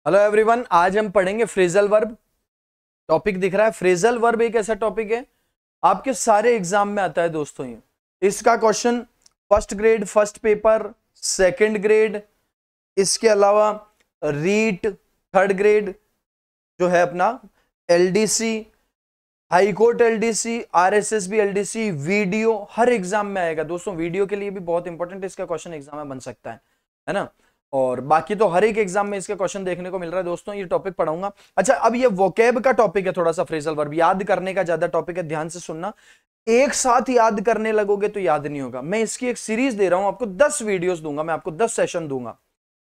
Hello everyone, आज हम पढ़ेंगे फ्रेजल वर्ब। टॉपिक दिख रहा है। फ्रेजल वर्ब एक ऐसा टॉपिक है आपके सारे एग्जाम में आता है दोस्तों। ये इसका question first grade, first paper, second grade, इसके अलावा रीट थर्ड ग्रेड जो है अपना, LDC, high court LDC, RSSB LDC, video, हर एग्जाम में आएगा दोस्तों। वीडियो के लिए भी बहुत इंपॉर्टेंट है, इसका क्वेश्चन एग्जाम में बन सकता है ना। और बाकी तो हर एक एग्जाम में इसका क्वेश्चन देखने को मिल रहा है दोस्तों। ये टॉपिक पढ़ाऊंगा। अच्छा, अब ये वोकैब का टॉपिक है, थोड़ा सा फ्रेजल वर्ब याद करने का ज्यादा टॉपिक है, ध्यान से सुनना। एक साथ याद करने लगोगे तो याद नहीं होगा। मैं इसकी एक सीरीज दे रहा हूं आपको, 10 वीडियोस दूंगा मैं आपको, 10 सेशन दूंगा।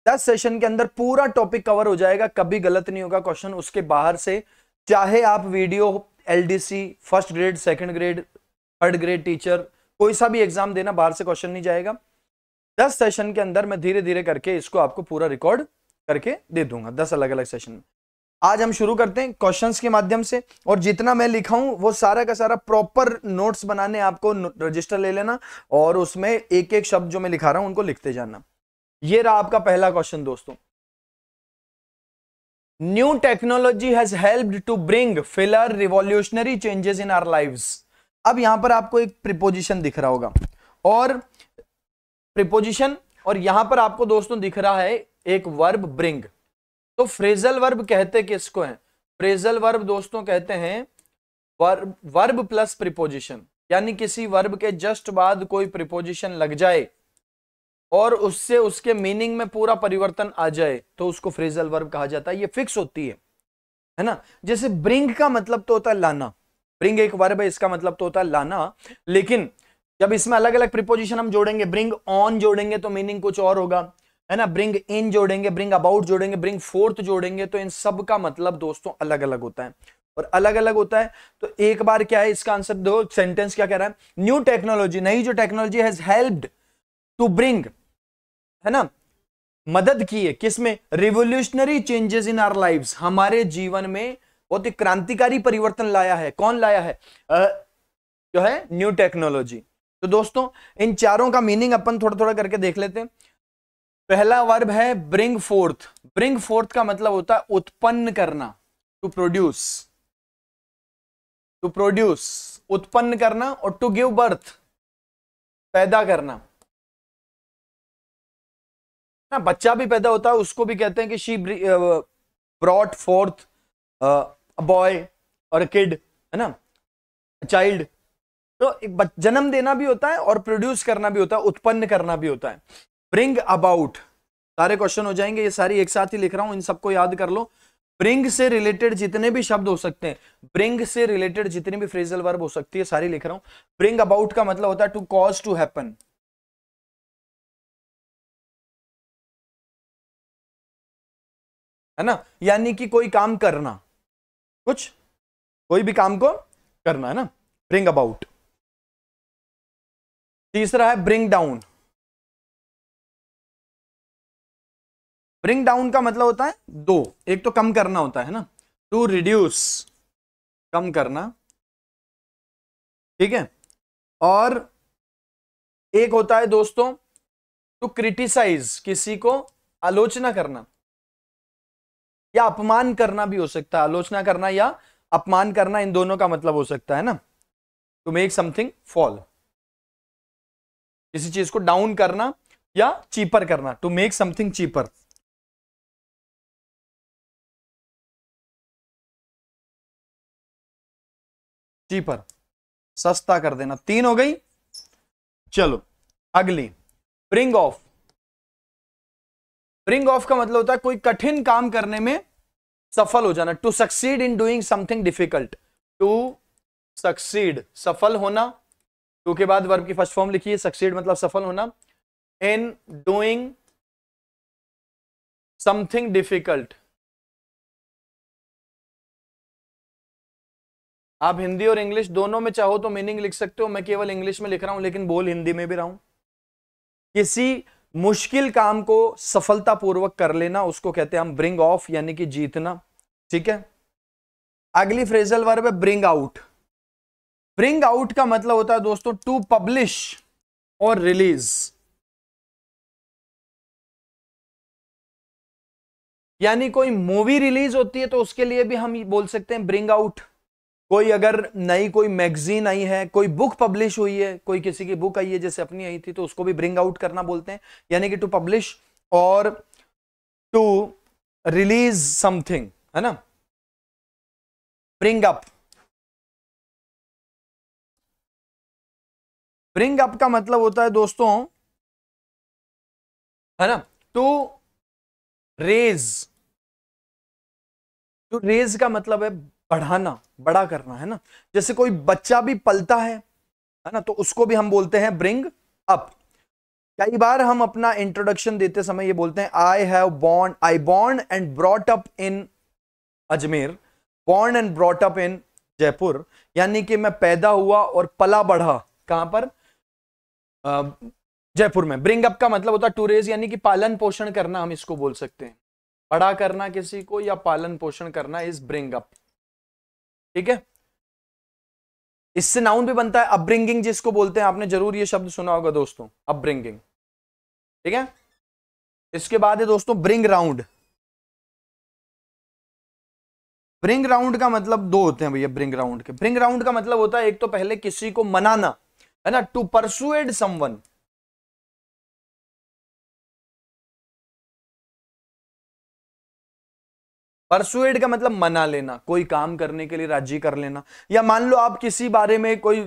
10 सेशन के अंदर पूरा टॉपिक कवर हो जाएगा, कभी गलत नहीं होगा क्वेश्चन उसके बाहर से। चाहे आप video, LDC, first grade, second grade, third grade teacher, कोई सा भी एग्जाम देना, बाहर से क्वेश्चन नहीं जाएगा। 10 सेशन के अंदर मैं धीरे धीरे करके इसको आपको पूरा रिकॉर्ड करके दे दूंगा, 10 अलग अलग सेशन में। आज हम शुरू करते हैं क्वेश्चंस के माध्यम से, और जितना मैं लिखा हूं वो सारा का सारा प्रॉपर नोट्स बनाने, आपको रजिस्टर ले लेना और उसमें एक एक शब्द जो मैं लिखा रहा हूं उनको लिखते जाना। ये रहा आपका पहला क्वेश्चन दोस्तों। New technology has helped to bring filler revolutionary changes in our lives. अब यहां पर आपको एक प्रीपोजिशन दिख रहा होगा, और प्रीपोजिशन, और यहां पर आपको दोस्तों दिख रहा है एक वर्ब ब्रिंग। तो फ्रेजल वर्ब कहते किसको हैं? फ्रेजल वर्ब दोस्तों कहते हैं वर्ब प्लस प्रीपोजिशन, यानी किसी वर्ब के जस्ट बाद कोई प्रीपोजिशन लग जाए और उससे उसके मीनिंग में पूरा परिवर्तन आ जाए तो उसको फ्रेजल वर्ब कहा जाता है। ये फिक्स होती है ना। जैसे ब्रिंग का मतलब तो होता है लाना, ब्रिंग एक वर्ब है, इसका मतलब तो होता है लाना, लेकिन जब इसमें अलग अलग प्रीपोजिशन हम जोड़ेंगे, ब्रिंग ऑन जोड़ेंगे तो मीनिंग कुछ और होगा, है ना। ब्रिंग इन जोड़ेंगे, ब्रिंग अबाउट जोड़ेंगे, ब्रिंग फोर्थ जोड़ेंगे, तो इन सब का मतलब दोस्तों अलग अलग होता है और अलग अलग होता है। तो एक बार क्या है इसका आंसर दो। सेंटेंस क्या कह रहा है? न्यू टेक्नोलॉजी, नई जो technology has helped to bring, है ना, मदद की है किसमें? Revolutionary changes in our lives, हमारे जीवन में बहुत ही क्रांतिकारी परिवर्तन लाया है। कौन लाया है? जो है न्यू टेक्नोलॉजी। तो दोस्तों इन चारों का मीनिंग अपन थोड़ा थोड़ा करके देख लेते हैं। पहला वर्ब है ब्रिंग फोर्थ। ब्रिंग फोर्थ का मतलब होता है उत्पन्न करना, टू प्रोड्यूस, टू प्रोड्यूस उत्पन्न करना, और टू गिव बर्थ पैदा करना ना। बच्चा भी पैदा होता है, उसको भी कहते हैं कि she brought fourth a boy और अ किड, है ना, चाइल्ड। तो एक जन्म देना भी होता है और प्रोड्यूस करना भी होता है, उत्पन्न करना भी होता है। ब्रिंग अबाउट, सारे क्वेश्चन हो जाएंगे, ये सारी एक साथ ही लिख रहा हूं, इन सबको याद कर लो। ब्रिंग से रिलेटेड जितने भी शब्द हो सकते हैं, ब्रिंग से रिलेटेड जितनी भी फ्रेजल वर्ब हो सकती है, सारी लिख रहा हूं। ब्रिंग अबाउट का मतलब होता है टू कॉज टू हैपन, है ना, यानी कि कोई काम करना, कुछ कोई भी काम को करना, है ना, ब्रिंग अबाउट। तीसरा है ब्रिंग डाउन। ब्रिंग डाउन का मतलब होता है दो, एक तो कम करना होता है ना, टू रिड्यूस, कम करना, ठीक है, और एक होता है दोस्तों टू क्रिटिसाइज, किसी को आलोचना करना या अपमान करना भी हो सकता है। आलोचना करना या अपमान करना, इन दोनों का मतलब हो सकता है ना। टू मेक समथिंग फॉल, किसी चीज को डाउन करना या चीपर करना, to make something cheaper. Cheaper, सस्ता कर देना। 3 हो गई। चलो अगली, ब्रिंग ऑफ। ब्रिंग ऑफ का मतलब होता है कोई कठिन काम करने में सफल हो जाना, to succeed in doing something difficult. To succeed, सफल होना, टू के बाद वर्ब की फर्स्ट फॉर्म लिखिए, सक्सीड मतलब सफल होना, इन डूइंग समथिंग डिफिकल्ट। आप हिंदी और इंग्लिश दोनों में चाहो तो मीनिंग लिख सकते हो, मैं केवल इंग्लिश में लिख रहा हूं लेकिन बोल हिंदी में भी रहा हूं। किसी मुश्किल काम को सफलतापूर्वक कर लेना, उसको कहते हैं हम ब्रिंग ऑफ, यानी कि जीतना, ठीक है। अगली फ्रेजल वर्ब है ब्रिंग आउट। ब्रिंग आउट का मतलब होता है दोस्तों टू पब्लिश और रिलीज, यानी कोई मूवी रिलीज होती है तो उसके लिए भी हम बोल सकते हैं ब्रिंग आउट। कोई अगर नई कोई मैगजीन आई है, कोई बुक पब्लिश हुई है, कोई किसी की बुक आई है जैसे अपनी आई थी, तो उसको भी ब्रिंग आउट करना बोलते हैं। यानी कि टू पब्लिश और टू रिलीज समथिंग, है ना। ब्रिंग अप, ब्रिंग अप का मतलब होता है दोस्तों, है ना, टू रेज। टू रेज का मतलब है बढ़ाना, बड़ा करना, है ना। जैसे कोई बच्चा भी पलता है ना, तो उसको भी हम बोलते हैं ब्रिंग अप। कई बार हम अपना इंट्रोडक्शन देते समय ये बोलते हैं I born and brought up in Ajmer, born and brought up in Jaipur. यानी कि मैं पैदा हुआ और पला बढ़ा कहां पर, जयपुर में। ब्रिंग अप का मतलब होता है टू रेज, यानी कि पालन पोषण करना, हम इसको बोल सकते हैं। बड़ा करना किसी को या पालन पोषण करना इज ब्रिंग अप, ठीक है। इससे नाउन भी बनता है अपब्रिंगिंग, जिसको बोलते हैं, आपने जरूर ये शब्द सुना होगा दोस्तों, अपब्रिंगिंग, ठीक है। इसके बाद है दोस्तों ब्रिंग राउंड। ब्रिंग राउंड का मतलब दो होते हैं भैया ब्रिंग राउंड के। ब्रिंग राउंड का मतलब होता है एक तो पहले किसी को मनाना, है ना, टू परसुएड समवन। परसुएड का मतलब मना लेना, कोई काम करने के लिए राजी कर लेना। या मान लो आप किसी बारे में कोई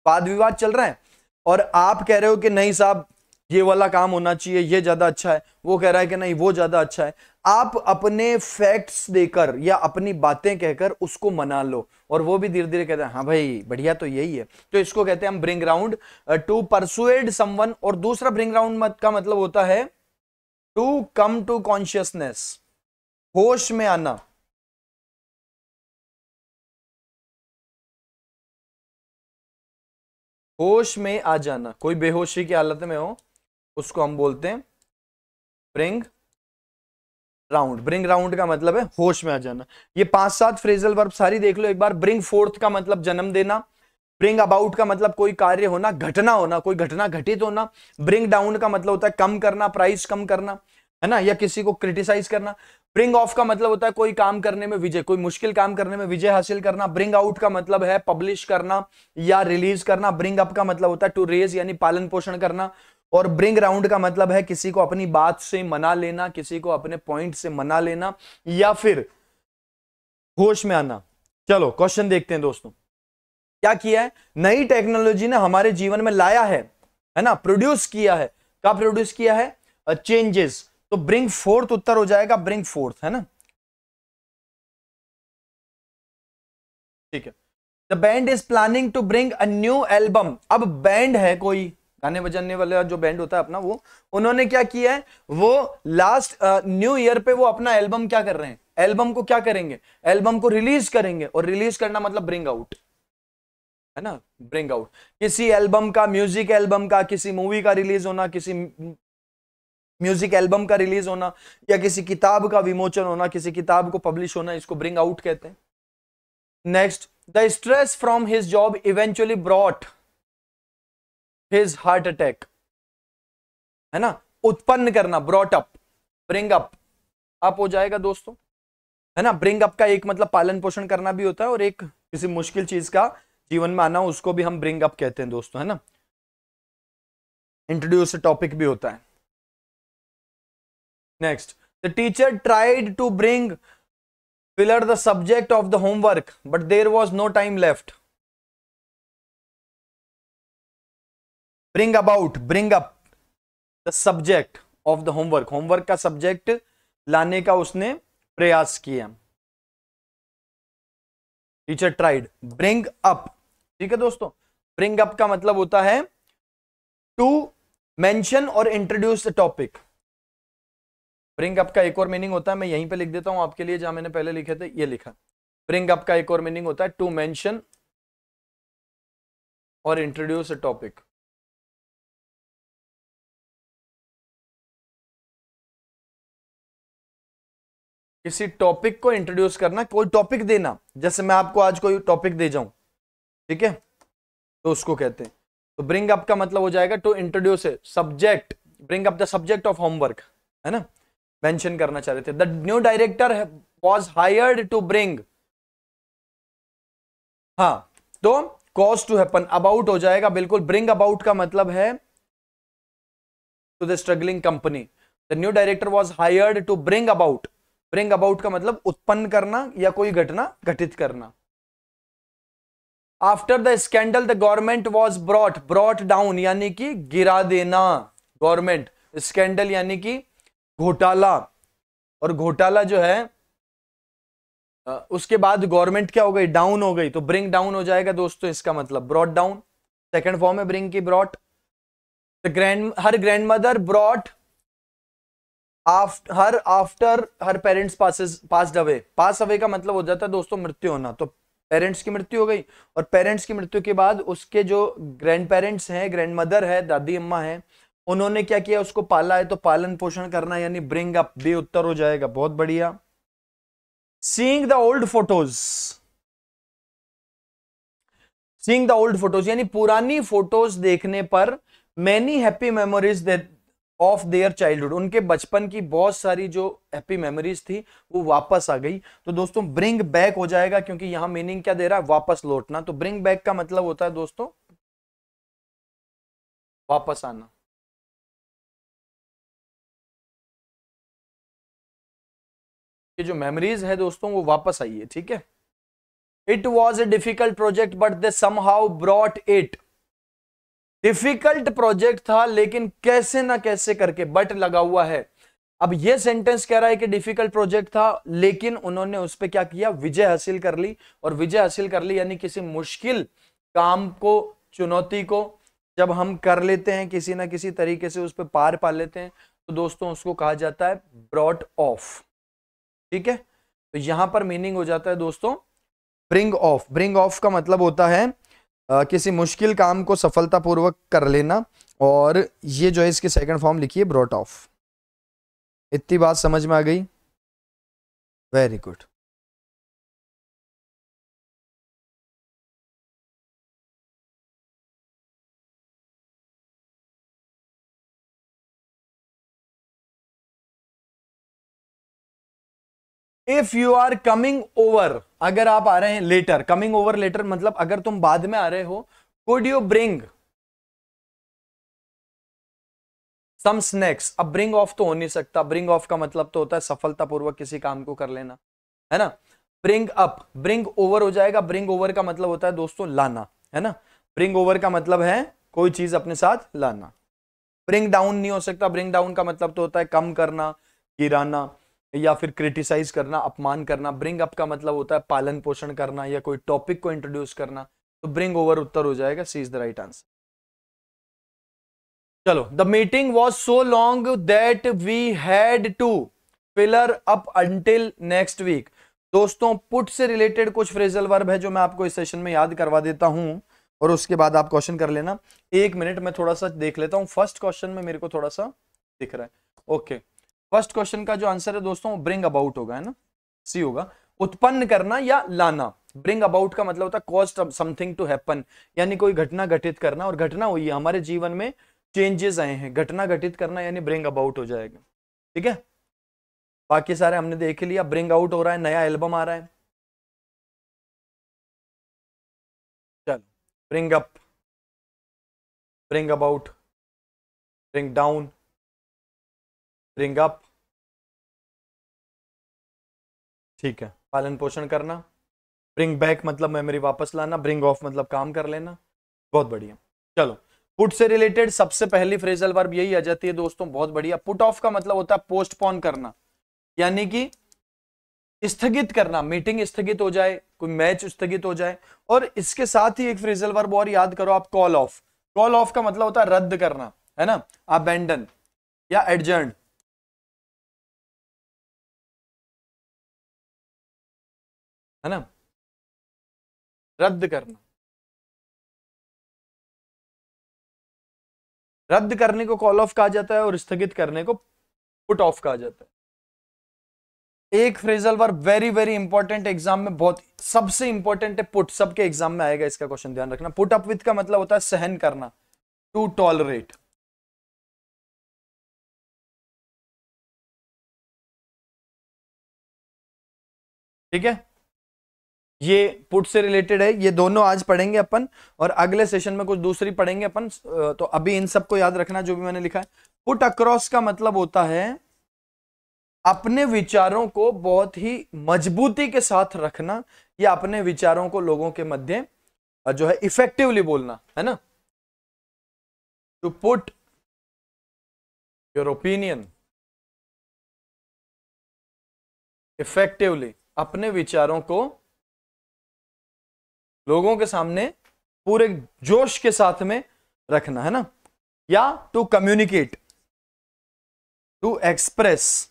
वाद विवाद चल रहा है और आप कह रहे हो कि नहीं साहब ये वाला काम होना चाहिए, ये ज्यादा अच्छा है, वो कह रहा है कि नहीं वो ज्यादा अच्छा है। आप अपने फैक्ट्स देकर या अपनी बातें कहकर उसको मना लो और वो भी धीरे धीरे कहते हैं हाँ भाई बढ़िया तो यही है। तो इसको कहते हैं हम bring round, to persuade someone. और दूसरा ब्रिंग राउंड का मतलब होता है टू कम टू कॉन्शियसनेस, होश में आना। होश में आ जाना, कोई बेहोशी की हालत में हो उसको हम बोलते हैं ब्रिंग राउंड। ब्रिंग राउंड का मतलब है होश में आ जाना। ये 5-7 फ्रेजल वर्ब सारी देख लो एक बार। ब्रिंग फोर्थ का मतलब जन्म देना। ब्रिंग अबाउट का मतलब कोई कार्य होना, घटना होना, कोई घटना घटित होना। ब्रिंग डाउन का मतलब होता है कम करना, प्राइस कम करना, है ना, या किसी को क्रिटिसाइज करना। ब्रिंग ऑफ का मतलब होता है कोई काम करने में विजय, कोई मुश्किल काम करने में विजय हासिल करना। ब्रिंग आउट का मतलब है पब्लिश करना या रिलीज करना। ब्रिंग अप का मतलब होता है टू रेज यानी पालन पोषण करना। और ब्रिंग राउंड का मतलब है किसी को अपनी बात से मना लेना, किसी को अपने पॉइंट से मना लेना या फिर होश में आना। चलो क्वेश्चन देखते हैं दोस्तों, क्या किया है नई टेक्नोलॉजी ने हमारे जीवन में लाया है ना, प्रोड्यूस किया है। क्या प्रोड्यूस किया है? चेंजेस। तो ब्रिंग फोर्थ उत्तर हो जाएगा, ब्रिंग फोर्थ, है ना, ठीक है। The band is planning to bring a new album. अब बैंड है कोई गाने बजाने वाला जो बैंड होता है अपना, वो उन्होंने क्या किया है, वो लास्ट न्यू ईयर पे वो अपना एल्बम क्या कर रहे हैं, एल्बम को क्या करेंगे, एल्बम को रिलीज करेंगे। और रिलीज करना मतलब ब्रिंग आउट, है ना, ब्रिंग आउट। किसी एल्बम का, म्यूजिक एल्बम का, किसी मूवी का रिलीज होना, किसी म्यूजिक एल्बम का रिलीज होना, या किसी किताब का विमोचन होना, किसी किताब को पब्लिश होना, इसको ब्रिंग आउट कहते हैं। Next, the stress from his job eventually brought his heart attack, है ना, उत्पन्न करना, ब्रॉट अप, ब्रिंग अप हो जाएगा दोस्तों, है ना। ब्रिंग अप का एक मतलब पालन पोषण करना भी होता है और एक किसी मुश्किल चीज का जीवन में आना, उसको भी हम ब्रिंग अप कहते हैं दोस्तों, है ना। इंट्रोड्यूस टॉपिक भी होता है। Next, the teacher tried to bring Pillar the subject of the homework, but there was no time left. Bring about, bring up the subject of the homework. Homework का subject लाने का उसने प्रयास किया। Teacher tried. Bring up, ठीक है दोस्तों। Bring up का मतलब होता है to mention or introduce the topic. Bring up का एक और मीनिंग होता है, मैं यहीं पे लिख देता हूं आपके लिए, जहां मैंने पहले लिखे थे ये लिखा। ब्रिंग अप का एक और मीनिंग होता है टू मेंशन और इंट्रोड्यूस अ टॉपिक। किसी टॉपिक को इंट्रोड्यूस करना, कोई टॉपिक देना, जैसे मैं आपको आज कोई टॉपिक दे जाऊं, ठीक है, तो उसको कहते हैं। तो ब्रिंग अप का मतलब हो जाएगा to introduce a subject, bring up the subject of homework, है ना। मेंशन करना चाह रहे थे। The new director was hired to bring, हाँ तो कॉज टू हैपन, अबाउट हो जाएगा बिल्कुल। ब्रिंग अबाउट का मतलब है to the struggling company. The new director was hired to bring about, bring about का मतलब उत्पन्न करना या कोई घटना घटित करना। After the scandal the government was brought down यानी कि गिरा देना, गवर्नमेंट, स्कैंडल यानी कि घोटाला, और घोटाला जो है उसके बाद गवर्नमेंट क्या हो गई, डाउन हो गई, तो ब्रिंग डाउन हो जाएगा दोस्तों, इसका मतलब ब्रॉट डाउन, सेकंड फॉर्म है ब्रिंग की, brought. Her grandmother brought after her parents passed away, pass away का मतलब हो जाता है दोस्तों मृत्यु होना, तो पेरेंट्स की मृत्यु हो गई, और पेरेंट्स की मृत्यु के बाद उसके जो ग्रैंड पेरेंट्स हैं, ग्रैंड मदर है, दादी अम्मा है, उन्होंने क्या किया, उसको पाला है, तो पालन पोषण करना यानी ब्रिंग अप, बी उत्तर हो जाएगा। बहुत बढ़िया। Seeing the old photos, seeing the old photos यानी पुरानी फोटोज देखने पर, many happy memories of their childhood, उनके बचपन की बहुत सारी जो हैप्पी मेमोरीज थी वो वापस आ गई, तो दोस्तों ब्रिंग बैक हो जाएगा, क्योंकि यहां मीनिंग क्या दे रहा है, वापस लौटना, तो ब्रिंग बैक का मतलब होता है दोस्तों वापस आना। ये जो मेमोरीज है दोस्तों वो वापस आई है, ठीक है। It was a difficult project but they somehow brought it, difficult project था लेकिन कैसे ना कैसे करके, बट लगा हुआ है। अब यह सेंटेंस कह रहा है कि डिफिकल्ट प्रोजेक्ट था लेकिन उन्होंने उस पर क्या किया, विजय हासिल कर ली, और विजय हासिल कर ली यानी किसी मुश्किल काम को, चुनौती को जब हम कर लेते हैं, किसी ना किसी तरीके से उस पर पार पा लेते हैं, तो दोस्तों उसको कहा जाता है ब्रॉट ऑफ, ठीक है। तो यहां पर मीनिंग हो जाता है दोस्तों ब्रिंग ऑफ। ब्रिंग ऑफ का मतलब होता है किसी मुश्किल काम को सफलतापूर्वक कर लेना, और ये जो है इसकी सेकंड फॉर्म लिखिए ब्रॉट ऑफ। इतनी बात समझ में आ गई, very good. If you are coming over, अगर आप आ रहे हैं लेटर, कमिंग ओवर लेटर मतलब अगर तुम बाद में आ रहे हो, could you bring some snacks. अब ब्रिंग ऑफ तो हो नहीं सकता, ब्रिंग ऑफ का मतलब तो होता है सफलतापूर्वक किसी काम को कर लेना, है ना। ब्रिंग अप, ब्रिंग ओवर हो जाएगा, ब्रिंग ओवर का मतलब होता है दोस्तों लाना, है ना। ब्रिंग ओवर का मतलब है कोई चीज अपने साथ लाना। ब्रिंग डाउन नहीं हो सकता, ब्रिंग डाउन का मतलब तो होता है कम करना, गिराना, या फिर क्रिटिसाइज करना, अपमान करना। ब्रिंग अप का मतलब होता है पालन पोषण करना या कोई टॉपिक को इंट्रोड्यूस करना, तो ब्रिंग ओवर उत्तर हो जाएगा, C is the right answer. चलो, the meeting was so long that we had to filler up until next week. दोस्तों पुट से रिलेटेड कुछ फ्रेजल वर्ब है जो मैं आपको इस सेशन में याद करवा देता हूं, और उसके बाद आप क्वेश्चन कर लेना। एक मिनट में थोड़ा सा देख लेता हूं, फर्स्ट क्वेश्चन में मेरे को थोड़ा सा दिख रहा है। ओके, फर्स्ट क्वेश्चन का जो आंसर है दोस्तों ब्रिंग अबाउट होगा, है ना, सी होगा, उत्पन्न करना या लाना। ब्रिंग अबाउट का मतलब होता है कॉज समथिंग टू हैपन, यानी कोई घटना घटित करना, और घटना हुई है हमारे जीवन में, चेंजेस आए हैं, घटना घटित करना यानी ब्रिंग अबाउट हो जाएगा, ठीक है। बाकी सारे हमने देख लिया, ब्रिंग आउट हो रहा है, नया एल्बम आ रहा है। चलो, bring up, bring about, bring down, bring up, ठीक है, पालन पोषण करना। ब्रिंग बैक मतलब मेमोरी वापस लाना, ब्रिंग ऑफ मतलब काम कर लेना। बहुत बढ़िया। चलो, पुट से रिलेटेड सबसे पहली फ्रेजल वर्ब यही आ जाती है दोस्तों, बहुत बढ़िया। पुट ऑफ का मतलब होता है पोस्टपोन करना, यानी कि स्थगित करना, मीटिंग स्थगित हो जाए, कोई मैच स्थगित हो जाए। और इसके साथ ही एक फ्रेजल वर्ब और याद करो आप, कॉल ऑफ। कॉल ऑफ का मतलब होता है रद्द करना, है ना, अबेंडन या एडजर्न, है ना, रद्द करना। रद्द करने को कॉल ऑफ कहा जाता है और स्थगित करने को पुट ऑफ कहा जाता है। एक phrasal verb very very important, exam में बहुत सबसे इंपॉर्टेंट है, पुट, सबके एग्जाम में आएगा, इसका क्वेश्चन ध्यान रखना। पुट अप विथ का मतलब होता है सहन करना, टू टॉलरेट। ठीक है, ये पुट से रिलेटेड है, ये दोनों आज पढ़ेंगे अपन, और अगले सेशन में कुछ दूसरी पढ़ेंगे अपन। तो अभी इन सबको याद रखना जो भी मैंने लिखा है। पुट अक्रॉस का मतलब होता है अपने विचारों को बहुत ही मजबूती के साथ रखना, या अपने विचारों को लोगों के मध्य जो है इफेक्टिवली बोलना, है ना। To put your opinion effectively, अपने विचारों को लोगों के सामने पूरे जोश के साथ में रखना, है ना। या to communicate, to express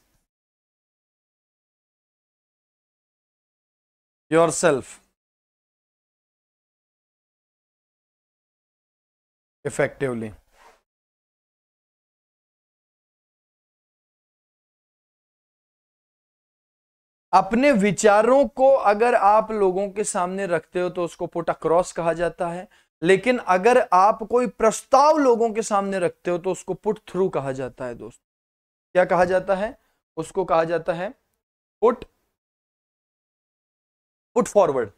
yourself effectively. अपने विचारों को अगर आप लोगों के सामने रखते हो तो उसको पुट अक्रॉस कहा जाता है, लेकिन अगर आप कोई प्रस्ताव लोगों के सामने रखते हो तो उसको पुट थ्रू कहा जाता है दोस्त। क्या कहा जाता है? उसको कहा जाता है put forward.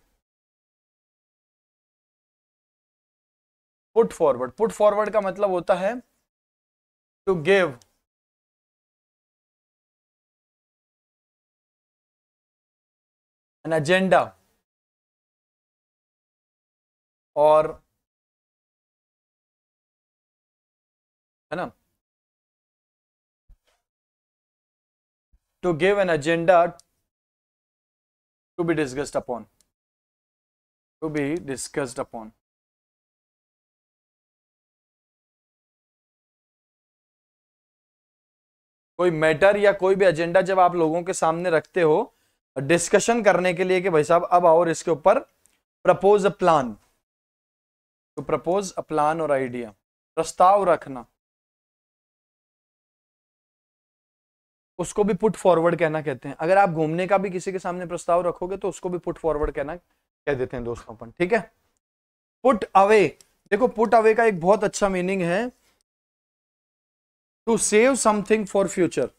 Put forward, put forward का मतलब होता है टू गिव एन एजेंडा और, है ना, to give an agenda to be discussed upon, to be discussed upon. कोई मैटर या कोई भी एजेंडा जब आप लोगों के सामने रखते हो डिस्कशन करने के लिए कि भाई साहब अब आओ इसके ऊपर propose a plan, to propose a plan और आइडिया, प्रस्ताव रखना, उसको भी पुट फॉरवर्ड कहना कहते हैं। अगर आप घूमने का भी किसी के सामने प्रस्ताव रखोगे तो उसको भी पुट फॉरवर्ड कहना कह देते हैं दोस्तों अपन, ठीक है। पुट अवे, देखो पुट अवे का एक बहुत अच्छा मीनिंग है to save something for future.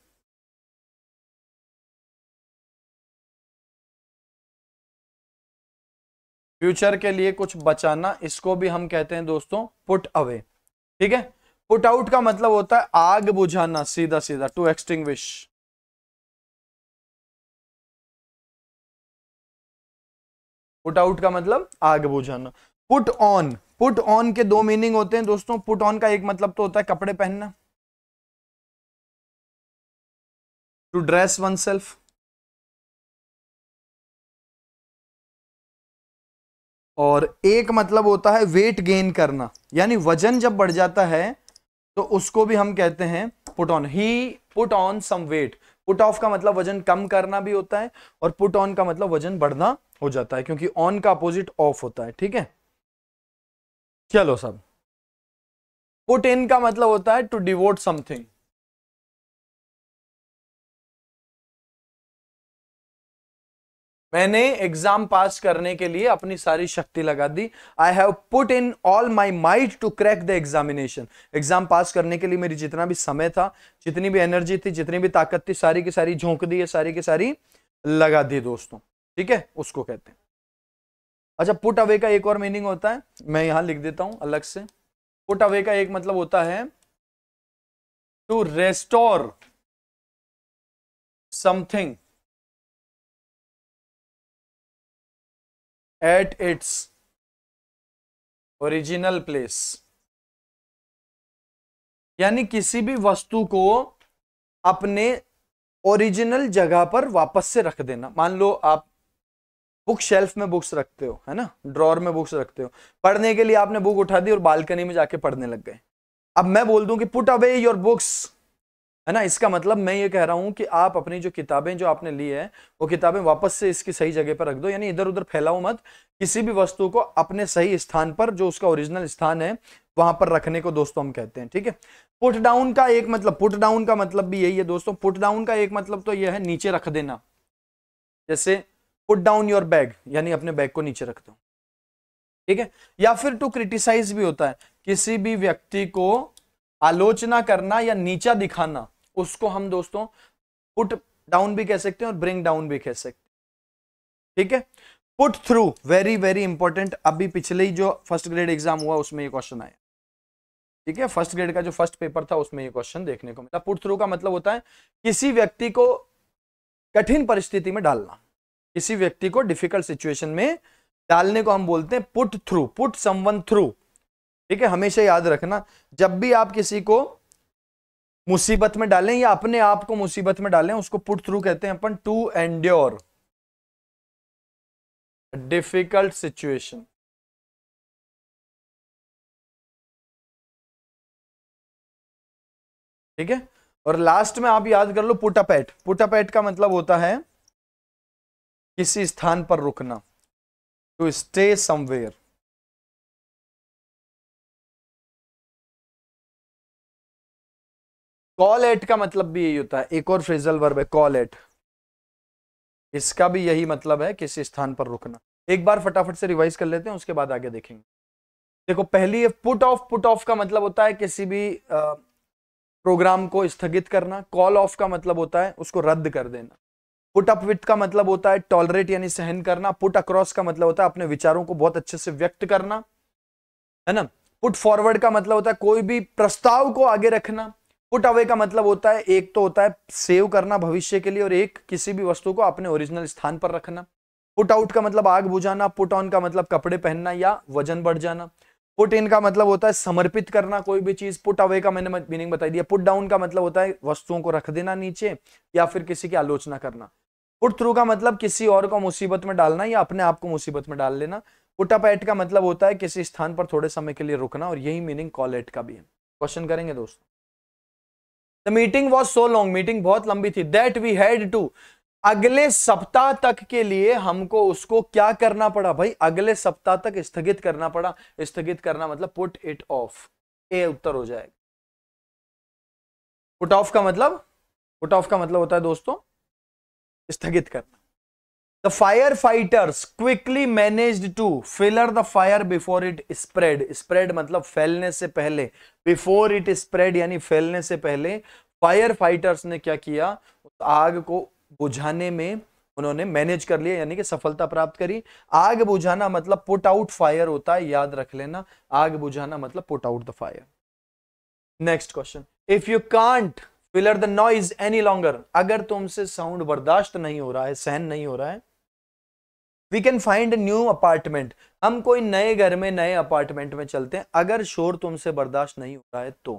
Future के लिए कुछ बचाना, इसको भी हम कहते हैं दोस्तों पुट अवे, ठीक है। पुट आउट का मतलब होता है आग बुझाना, सीधा सीधा टू एक्सटिंग्विश। पुट आउट का मतलब आग बुझाना। पुट ऑन, पुट ऑन के दो मीनिंग होते हैं दोस्तों। पुट ऑन का एक मतलब तो होता है कपड़े पहनना, टू ड्रेस वन सेल्फ, और एक मतलब होता है वेट गेन करना, यानी वजन जब बढ़ जाता है तो उसको भी हम कहते हैं put on. He put on some weight. Put off का मतलब वजन कम करना भी होता है, और पुट ऑन का मतलब वजन बढ़ना हो जाता है, क्योंकि ऑन का अपोजिट ऑफ होता है, ठीक है। चलो सब। पुट इन का मतलब होता है टू डिवोट समथिंग। मैंने एग्जाम पास करने के लिए अपनी सारी शक्ति लगा दी। I have put in all my might to crack the examination. Exam pass करने के लिए मेरी जितना भी समय था, जितनी भी एनर्जी थी, जितनी भी ताकत थी, सारी की सारी झोंक दी है, सारी की सारी लगा दी दोस्तों, ठीक है, उसको कहते हैं। अच्छा, पुट अवे का एक और मीनिंग होता है, मैं यहां लिख देता हूं अलग से। पुट अवे का एक मतलब होता है to restore something at its original place, यानी किसी भी वस्तु को अपने ओरिजिनल जगह पर वापस से रख देना। मान लो आप बुक शेल्फ में बुक्स रखते हो, है ना, ड्रॉर में बुक्स रखते हो, पढ़ने के लिए आपने बुक उठा दी और बालकनी में जाके पढ़ने लग गए। अब मैं बोल दूं कि पुट अवे योर बुक्स, है ना, इसका मतलब मैं ये कह रहा हूं कि आप अपनी जो किताबें जो आपने ली है वो किताबें वापस से इसकी सही जगह पर रख दो, यानी इधर उधर फैलाओ मत। किसी भी वस्तु को अपने सही स्थान पर, जो उसका ओरिजिनल स्थान है, वहां पर रखने को दोस्तों हम कहते हैं, ठीक है। पुट डाउन का एक मतलब, पुट डाउन का मतलब भी यही है दोस्तों। पुट डाउन का एक मतलब तो यह है नीचे रख देना, जैसे पुट डाउन योर बैग, यानी अपने बैग को नीचे रख दो, ठीक है। या फिर टू क्रिटिसाइज भी होता है, किसी भी व्यक्ति को आलोचना करना या नीचा दिखाना, उसको हम दोस्तों पुट डाउन भी कह सकते हैं और ब्रिंग डाउन भी कह सकते हैं। ठीक है। Put through, very very important, अभी पिछले ही जो फर्स्ट ग्रेड एग्जाम हुआ उसमें ये क्वेश्चन आया। ठीक है, फर्स्ट ग्रेड का जो फर्स्ट पेपर था उसमें ये क्वेश्चन देखने को मिला। पुट थ्रू का मतलब होता है किसी व्यक्ति को कठिन परिस्थिति में डालना, किसी व्यक्ति को डिफिकल्ट सिचुएशन में डालने को हम बोलते हैं put through, put someone through. ठीक है, हमेशा याद रखना, जब भी आप किसी को मुसीबत में डालें या अपने आप को मुसीबत में डालें उसको पुट थ्रू कहते हैं अपन, टू एंड्योर डिफिकल्ट सिचुएशन। ठीक है, और लास्ट में आप याद कर लो put up at. Put up at का मतलब होता है किसी स्थान पर रुकना, to stay somewhere. Call at का मतलब भी यही होता है, एक और फ्रेजल वर्ब है कॉल एट, इसका भी यही मतलब है किसी स्थान पर रुकना। एक बार फटाफट से रिवाइज कर लेते हैं, उसके बाद आगे देखेंगे। देखो पहली पुट ऑफ, पुट ऑफ का मतलब होता है किसी भी प्रोग्राम को स्थगित करना। कॉल ऑफ का मतलब होता है उसको रद्द कर देना। पुट अप विथ का मतलब होता है टॉलरेट यानी सहन करना। पुट अक्रॉस का मतलब होता है अपने विचारों को बहुत अच्छे से व्यक्त करना, है ना। पुट फॉरवर्ड का मतलब होता है कोई भी प्रस्ताव को आगे रखना। पुट अवे का मतलब होता है एक तो होता है सेव करना भविष्य के लिए, और एक किसी भी वस्तु को अपने ओरिजिनल स्थान पर रखना। पुट आउट का मतलब आग बुझाना। पुट ऑन का मतलब कपड़े पहनना या वजन बढ़ जाना। पुट इन का मतलब होता है समर्पित करना कोई भी चीज। पुट अवे का मैंने मीनिंग बताई दिया। पुट डाउन का मतलब होता है वस्तुओं को रख देना नीचे या फिर किसी की आलोचना करना। पुट थ्रू का मतलब किसी और को मुसीबत में डालना या अपने आप को मुसीबत में डाल लेना। पुट अप एट का मतलब होता है किसी स्थान पर थोड़े समय के लिए रुकना, और यही मीनिंग कॉल एट का भी है। क्वेश्चन करेंगे दोस्तों। The meeting was so long, meeting बहुत लंबी थी, दैट वी हैड टू, अगले सप्ताह तक के लिए हमको उसको क्या करना पड़ा भाई, अगले सप्ताह तक स्थगित करना पड़ा। स्थगित करना मतलब पुट इट ऑफ, ए उत्तर हो जाएगा। पुट ऑफ का मतलब, पुट ऑफ का मतलब होता है दोस्तों स्थगित करना। The fire fighters quickly managed to filler the fire before it spread. Spread मतलब फैलने से पहले, बिफोर इट स्प्रेड यानी फैलने से पहले फायर फाइटर्स ने क्या किया, आग को बुझाने में उन्होंने मैनेज कर लिया यानी कि सफलता प्राप्त करी। आग बुझाना मतलब पुट आउट फायर होता है, याद रख लेना, आग बुझाना मतलब put out the fire. Next question, if you can't filler the noise any longer, अगर तुमसे साउंड बर्दाश्त नहीं हो रहा है, सहन नहीं हो रहा है, we can find new apartment, हम कोई नए घर में नए अपार्टमेंट में चलते हैं अगर शोर तुमसे बर्दाश्त नहीं हो रहा है तो।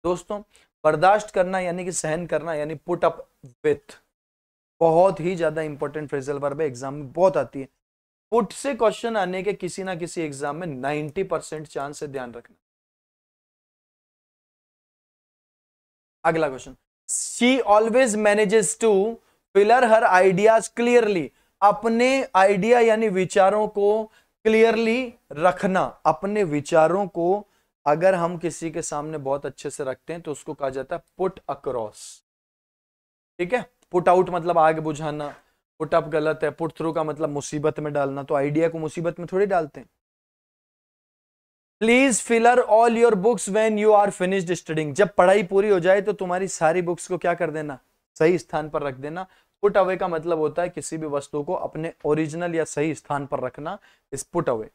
दोस्तों बर्दाश्त करना यानी कि सहन करना यानी पुट अप विथ, बहुत ही ज्यादा इंपॉर्टेंट फ्रेजल वर्ब है, एग्जाम में बहुत आती है। पुट से क्वेश्चन आने के किसी ना किसी एग्जाम में 90% चांस है, ध्यान रखना। अगला question, she always manages to filler her ideas clearly, अपने आइडिया यानी विचारों को क्लियरली रखना। अपने विचारों को अगर हम किसी के सामने बहुत अच्छे से रखते हैं तो उसको कहा जाता है पुट अक्रॉस। ठीक है, पुट आउट मतलब आग बुझाना, पुट अप गलत है, पुट थ्रू का मतलब मुसीबत में डालना, तो आइडिया को मुसीबत में थोड़ी डालते हैं। Please filler all your books when you are finished studying, जब पढ़ाई पूरी हो जाए तो तुम्हारी सारी बुक्स को क्या कर देना, सही स्थान पर रख देना। पुट अवे का मतलब होता है किसी भी वस्तु को अपने ओरिजिनल या सही स्थान पर रखना, इस put away.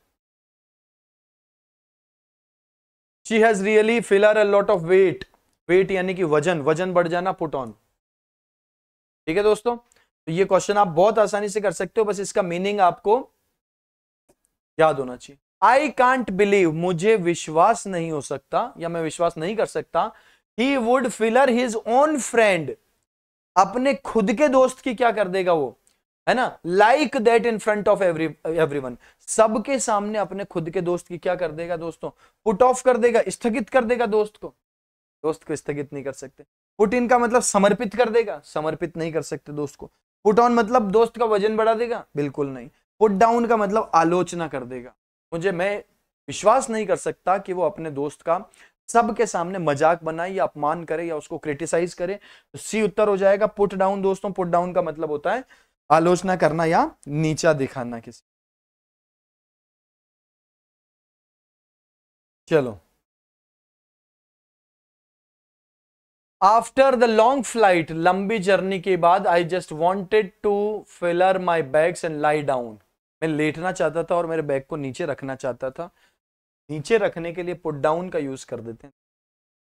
She has really filler a lot of weight, weight यानी कि वजन, वजन बढ़ जाना, पुट ऑन। ठीक है दोस्तों, तो ये क्वेश्चन आप बहुत आसानी से कर सकते हो, बस इसका मीनिंग आपको याद होना चाहिए। आई कांट बिलीव, मुझे विश्वास नहीं हो सकता या मैं विश्वास नहीं कर सकता, he would filler his own friend, अपने खुद के दोस्त की क्या कर देगा वो, है ना, like that in front of everyone, सबके सामने अपने खुद के दोस्त की क्या कर देगा दोस्तों, पुट ऑफ कर देगा, स्थगित कर देगा दोस्त को। दोस्त को स्थगित नहीं कर सकते। पुट इन का मतलब समर्पित कर देगा, समर्पित नहीं कर सकते दोस्त को। पुट ऑन मतलब दोस्त का वजन बढ़ा देगा, बिल्कुल नहीं। पुट डाउन का मतलब आलोचना कर देगा, मैं विश्वास नहीं कर सकता कि वो अपने दोस्त का सबके सामने मजाक बनाए या अपमान करे या उसको क्रिटिसाइज करे, तो सी उत्तर हो जाएगा पुट डाउन। दोस्तों पुट डाउन का मतलब होता है आलोचना करना या नीचा दिखाना किसी। चलो आफ्टर द लॉन्ग फ्लाइट, लंबी जर्नी के बाद, I just wanted to filler my bags and lie down. मैं लेटना चाहता था और मेरे बैग को नीचे रखना चाहता था। नीचे रखने के लिए पुट डाउन का यूज कर देते हैं।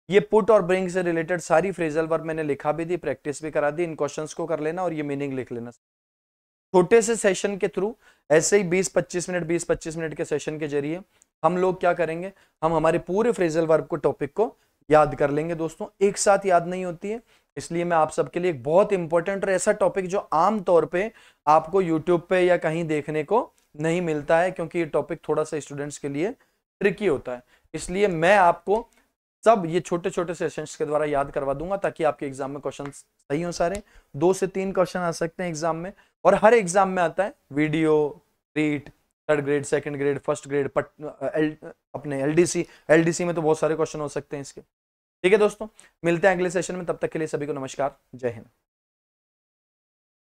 ये पुट और ब्रिंग से रिलेटेड सारी फ्रेजल वर्ब मैंने लिखा भी दी, प्रैक्टिस भी करा दी। इन क्वेश्चंस को कर लेना और ये मीनिंग लिख लेना। छोटे से सेशन के थ्रू, ऐसे ही 20-25 मिनट 20-25 मिनट के सेशन के जरिए हम लोग क्या करेंगे, हम हमारे पूरे फ्रेजल वर्ब को, टॉपिक को याद कर लेंगे। दोस्तों एक साथ याद नहीं होती है, इसलिए मैं आप सबके लिए एक बहुत इंपॉर्टेंट और ऐसा टॉपिक जो आम तौर पे आपको यूट्यूब पे या कहीं देखने को नहीं मिलता है, क्योंकि ये टॉपिक थोड़ा सा स्टूडेंट्स के लिए ट्रिकी होता है, इसलिए मैं आपको सब ये छोटे छोटे सेशंस के द्वारा याद करवा दूंगा, ताकि आपके एग्जाम में क्वेश्चन सही हो सारे। 2 से 3 क्वेश्चन आ सकते हैं एग्जाम में, और हर एग्जाम में आता है video, REET, 3rd grade, 2nd grade, 1st grade, अपने एलडीसी में तो बहुत सारे क्वेश्चन हो सकते हैं इसके। ठीक है दोस्तों, मिलते हैं अगले सेशन में, तब तक के लिए सभी को नमस्कार, जय हिंद।